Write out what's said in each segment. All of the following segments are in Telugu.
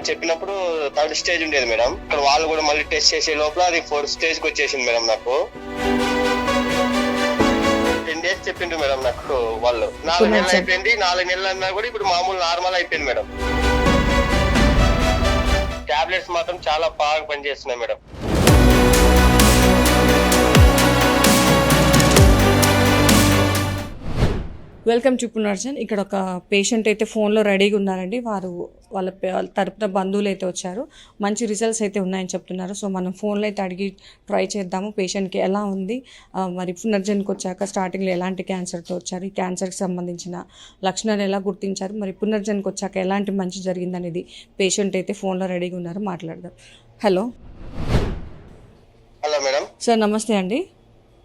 వాళ్ళు చెప్పినప్పుడు 3rd స్టేజ్ ఉండేది మేడం. ఇక్కడ వాళ్ళు కూడా మళ్ళీ టెస్ట్ చేసే లోపల అది 4th స్టేజ్ కి వచ్చేసింది మేడం. నాకు 10 days చెప్పిండ్రు మేడం. నాకు వాళ్ళు 4 నెలలు అయిపోయింది. 4 నెలలు అన్నా కూడా ఇప్పుడు మామూలు నార్మల్ అయిపోయింది మేడం. టాబ్లెట్స్ మాత్రం చాలా బాగా పనిచేస్తున్నాయి మేడం. Welcome to పునర్జన్. ఇక్కడ ఒక పేషెంట్ అయితే ఫోన్లో రెడీగా ఉన్నారండి. వాళ్ళ తరపున బంధువులు అయితే వచ్చారు. మంచి రిజల్ట్స్ అయితే ఉన్నాయని చెప్తున్నారు. సో మనం ఫోన్లో అయితే అడిగి ట్రై చేద్దాము పేషెంట్కి ఎలా ఉంది, మరి పునర్జన్కి వచ్చాక స్టార్టింగ్లో ఎలాంటి క్యాన్సర్తో వచ్చారు, ఈ క్యాన్సర్కి సంబంధించిన లక్షణాలు ఎలా గుర్తించారు, మరి పునర్జన్కి వచ్చాక ఎలాంటి మంచి జరిగిందనేది పేషెంట్ అయితే ఫోన్లో రెడీగా ఉన్నారు. మాట్లాడదాం. Hello hello madam. సార్ నమస్తే అండి.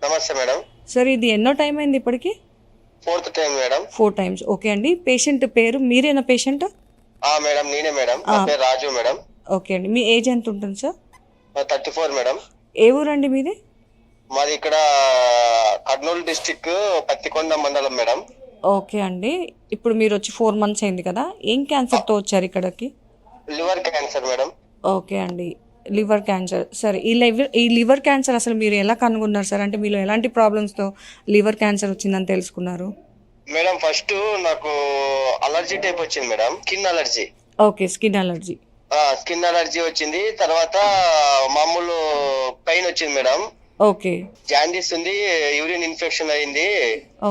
నమస్తే మేడం. సార్ ఇది ఎన్నో టైం అయింది ఇప్పటికి? 4th time madam. 4 times. Okay అండి. పేషెంట్ పేరు మీరేనా పేషెంట్? మేడం నేనే మేడం. నా పేరు రాజు మేడం. ఓకే అండి. మీ ఏజ్ ఎంత ఉంటుంది సార్? 34 మేడం. ఏ ఊరండి మీది? మాది ఇక్కడ కర్నూలు డిస్టిక్ పత్తికొండ మండలం మేడం. ఓకే అండి. ఇప్పుడు మీరు వచ్చి 4 months అయింది కదా, ఏం క్యాన్సర్తో వచ్చారు ఇక్కడికి? Liver cancer madam. ఓకే అండి, లివర్ క్యాన్సర్. సరే, ఈ లివర్ క్యాన్సర్ అసలు మీరు ఎలా కనుగొన్నారు సార్? అంటే మీలో ఎలాంటి ప్రాబ్లమ్స్తో లివర్ క్యాన్సర్ వచ్చిందని తెలుసుకున్నారు? మేడం ఫస్ట్ నాకు అలర్జీ టైప్ వచ్చింది madam. Skin allergy. Okay, skin allergy. Skin allergy వచ్చింది. తర్వాత మామూలు పెయిన్ వచ్చింది మేడం. ఓకే. జాండీస్ ఉంది, యూరిన్ ఇన్ఫెక్షన్ అయింది.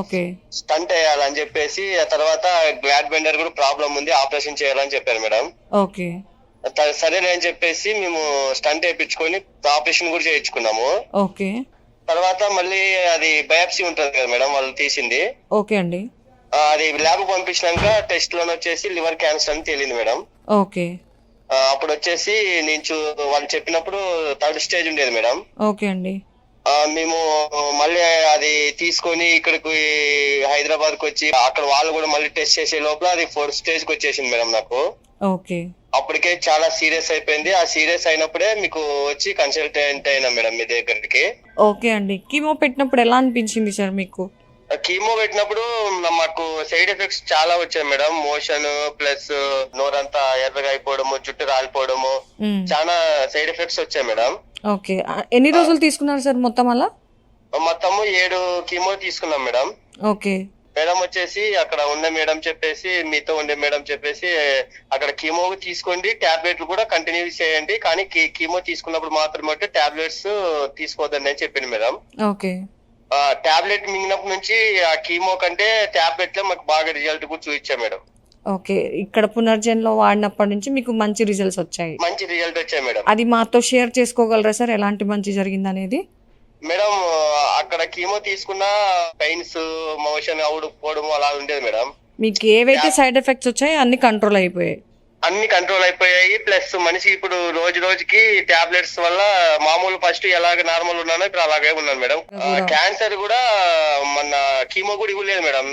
ఓకే. స్టంట్ వేయాలని చెప్పేసి, ఆ తర్వాత గ్లాడ్ బెండర్ కూడా ప్రాబ్లం ఉంది, ఆపరేషన్ చేయాలని చెప్పారు మేడం. ఓకే. సరేలే అని చెప్పేసి మేము స్టంట్ వేయించుకొని ఆపరేషన్ కూడా చేయించుకున్నాము. ఓకే. తర్వాత మళ్ళీ అది బయాప్సీ ఉంటుంది కదా మేడం, వాళ్ళు తీసింది. ఓకే అండి. అది ల్యాబ్ పంపించినాక టెస్ట్ లోనే వచ్చేసి లివర్ క్యాన్సర్ అని తేలింది మేడం. ఓకే. అప్పుడు వచ్చేసి వాళ్ళు చెప్పినప్పుడు 3rd స్టేజ్ ఉండేది మేడం. ఓకే అండి. మేము మళ్ళీ అది తీసుకొని ఇక్కడికి హైదరాబాద్ కి వచ్చి అక్కడ వాళ్ళు కూడా మళ్ళీ టెస్ట్ చేసే లోపల అది 4th స్టేజ్ కి వచ్చేసింది మేడం. నాకు ఓకే. అప్పటికే చాలా సీరియస్ అయిపోయింది. ఆ సీరియస్ అయినప్పుడే మీకు వచ్చి కన్సల్టెంట్ అయినా మేడం మీ దగ్గరికి. ఓకే అండి. కీమో పెట్టినప్పుడు ఎలా అనిపించింది సార్ మీకు? కీమో పెట్టినప్పుడు మాకు సైడ్ ఎఫెక్ట్స్ చాలా వచ్చాయి మేడం. మోషన్ ప్లస్ నోరంతా ఎర్రగా అయిపోవడము, జుట్టు రాలిపోవడము, చాలా సైడ్ ఎఫెక్ట్స్ వచ్చాయి మేడం. ఓకే. ఎన్ని రోజులు తీసుకున్నారు సార్ మొత్తం అలా? మొత్తము 7 కీమో తీసుకున్నాం మేడం. ఓకే. మేడం వచ్చేసి అక్కడ ఉండే మేడం చెప్పేసి, మీతో ఉండే మేడం చెప్పేసి, అక్కడ కీమో తీసుకోండి, టాబ్లెట్లు కూడా కంటిన్యూ చేయండి, కానీ కీమో తీసుకున్నప్పుడు మాత్రమే టాబ్లెట్స్ తీసుకోవద్దండి అని చెప్పింది మేడం. ఓకే. టాబ్లెట్ మింగినప్పటి నుంచి ఆ కీమో కంటే టాబ్లెట్లే మాకు బాగా రిజల్ట్ కూడా చూపించా మేడం. ఓకే. ఇక్కడ పునర్జన్ లో వాడినప్పటి నుంచి మీకు మంచి రిజల్ట్స్ వచ్చాయి? మంచి రిజల్ట్ వచ్చాయి మేడం. అది మాతో షేర్ చేసుకోగలరా సార్, ఎలాంటి మంచి జరిగింది అనేది? మేడం అక్కడ కీమో తీసుకున్న పెయిన్స్, మోషన్ అవుడుకోవడం అలా ఉండేది మేడం. మీకు ఏవైతే సైడ్ ఎఫెక్ట్స్ వచ్చాయో అన్ని కంట్రోల్ అయిపోయాయి? అన్ని కంట్రోల్ అయిపోయాయి. ప్లస్ మనిషి ఇప్పుడు రోజుకి టాబ్లెట్స్ వల్ల మామూలు ఫస్ట్ ఎలాగ నార్మల్ ఉన్నానో ఇప్పుడు అలాగే ఉన్నాను మేడం. క్యాన్సర్ కూడా మన కీమో కూడా ఇవ్వలేదు మేడం.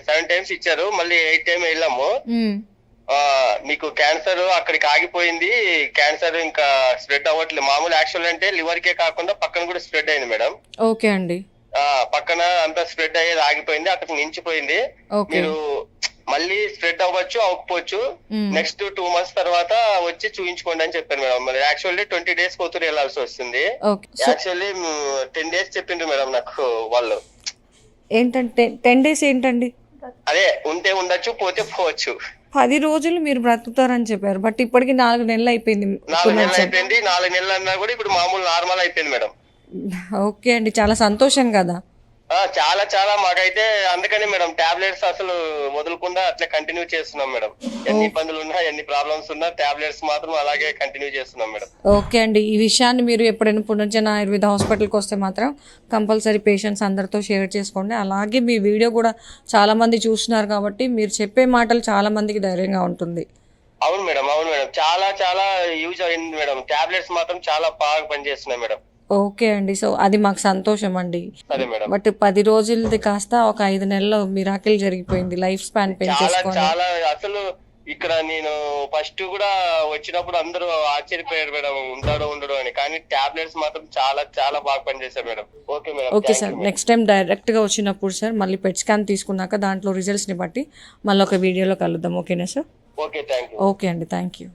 7 times ఇచ్చారు, మళ్ళీ 8th time వెళ్ళాము. మీకు క్యాన్సర్ అక్కడికి ఆగిపోయింది. క్యాన్సర్ ఇంకా స్ప్రెడ్ అవ్వట్లేదు. మామూలు యాక్చువల్ అంటే లివర్ కే కాకుండా పక్కన కూడా స్ప్రెడ్ అయింది మేడం. ఓకే అండి. పక్కన అంతా స్ప్రెడ్ అయ్యేది ఆగిపోయింది, అక్కడికి నించిపోయింది. మీరు మళ్ళీ స్ప్రెడ్ అవ్వచ్చు, అవ్వకపోవచ్చు. నెక్స్ట్ 2 months తర్వాత వచ్చి చూయించుకోండి అని చెప్పారు మేడం. మరి యాక్చువల్లీ 20 days కూతురు వెళ్ళాల్సి వస్తుంది. యాక్చువల్లీ 10 days చెప్పిండ్రు మేడం నాకు వాళ్ళు. ఏంటంటే 10 days ఏంటండి? అదే ఉంటే ఉండొచ్చు, పోతే పోవచ్చు. 10 రోజులు మీరు బ్రతుకుతారని చెప్పారు, బట్ ఇప్పటికి 4 నెలలు అయిపోయింది. 4 నెలలు అయిపోయింది. 4 నెలలు అన్నా కూడా ఇప్పుడు మామూలు నార్మల్ అయిపోయింది మేడం. ఓకే అండి, చాలా సంతోషం కదా. చాలా చాలా మాకైతే అందుకని మేడం టాబ్లెట్స్ అసలు వదలకుండా అట్లా కంటిన్యూ చేస్తున్నాం మేడం. ఎన్ని ఇబ్బందులు ఉన్నా, ఎన్ని ప్రాబ్లమ్స్ ఉన్నా టాబ్లెట్స్ మాత్రం అలాగే కంటిన్యూ చేస్తున్నాం మేడం. ఓకే అండి, ఈ విషయాన్ని మీరు ఎప్పుడైనా పునర్జన ఆయుర్వేద హాస్పిటల్కి వస్తే మాత్రం కంపల్సరీ పేషెంట్స్ అందరితో షేర్ చేసుకోండి. అలాగే మీ వీడియో కూడా చాలా మంది చూస్తున్నారు కాబట్టి మీరు చెప్పే మాటలు చాలా మందికి ధైర్యంగా ఉంటుంది. అవును మేడం, అవును మేడం, చాలా చాలా యూజ్ అయింది మేడం. టాబ్లెట్స్ మాత్రం చాలా బాగా పనిచేస్తున్నాయి మేడం. ఓకే అండి, సో అది మాకు సంతోషం అండి. బట్ 10 రోజులది కాస్త ఒక 5 నెలల్లో మిరాకిల్ జరిగిపోయింది. లైఫ్ స్పాన్ పెంచేసుకొని చాలా అసలు ఇక్కడ నేను ఫస్ట్ కూడా వచ్చినప్పుడు అందరూ ఆశ్చర్యపోయారు మేడం, ఉంటాడో ఉండడో అని. కానీ టాబ్లెట్స్ మాత్రం చాలా చాలా బాగా పనిచేశారు madam. Okay madam. Okay sir, next time direct గా వచ్చినప్పుడు సార్ మళ్ళీ పెట్ స్కాన్ తీసుకున్నాక దాంట్లో రిజల్ట్స్ ని బట్టి మళ్ళీ ఒక వీడియోలో కలుద్దాం. ఓకేనా sir? Okay thank you. Okay అండి, థ్యాంక్ యూ.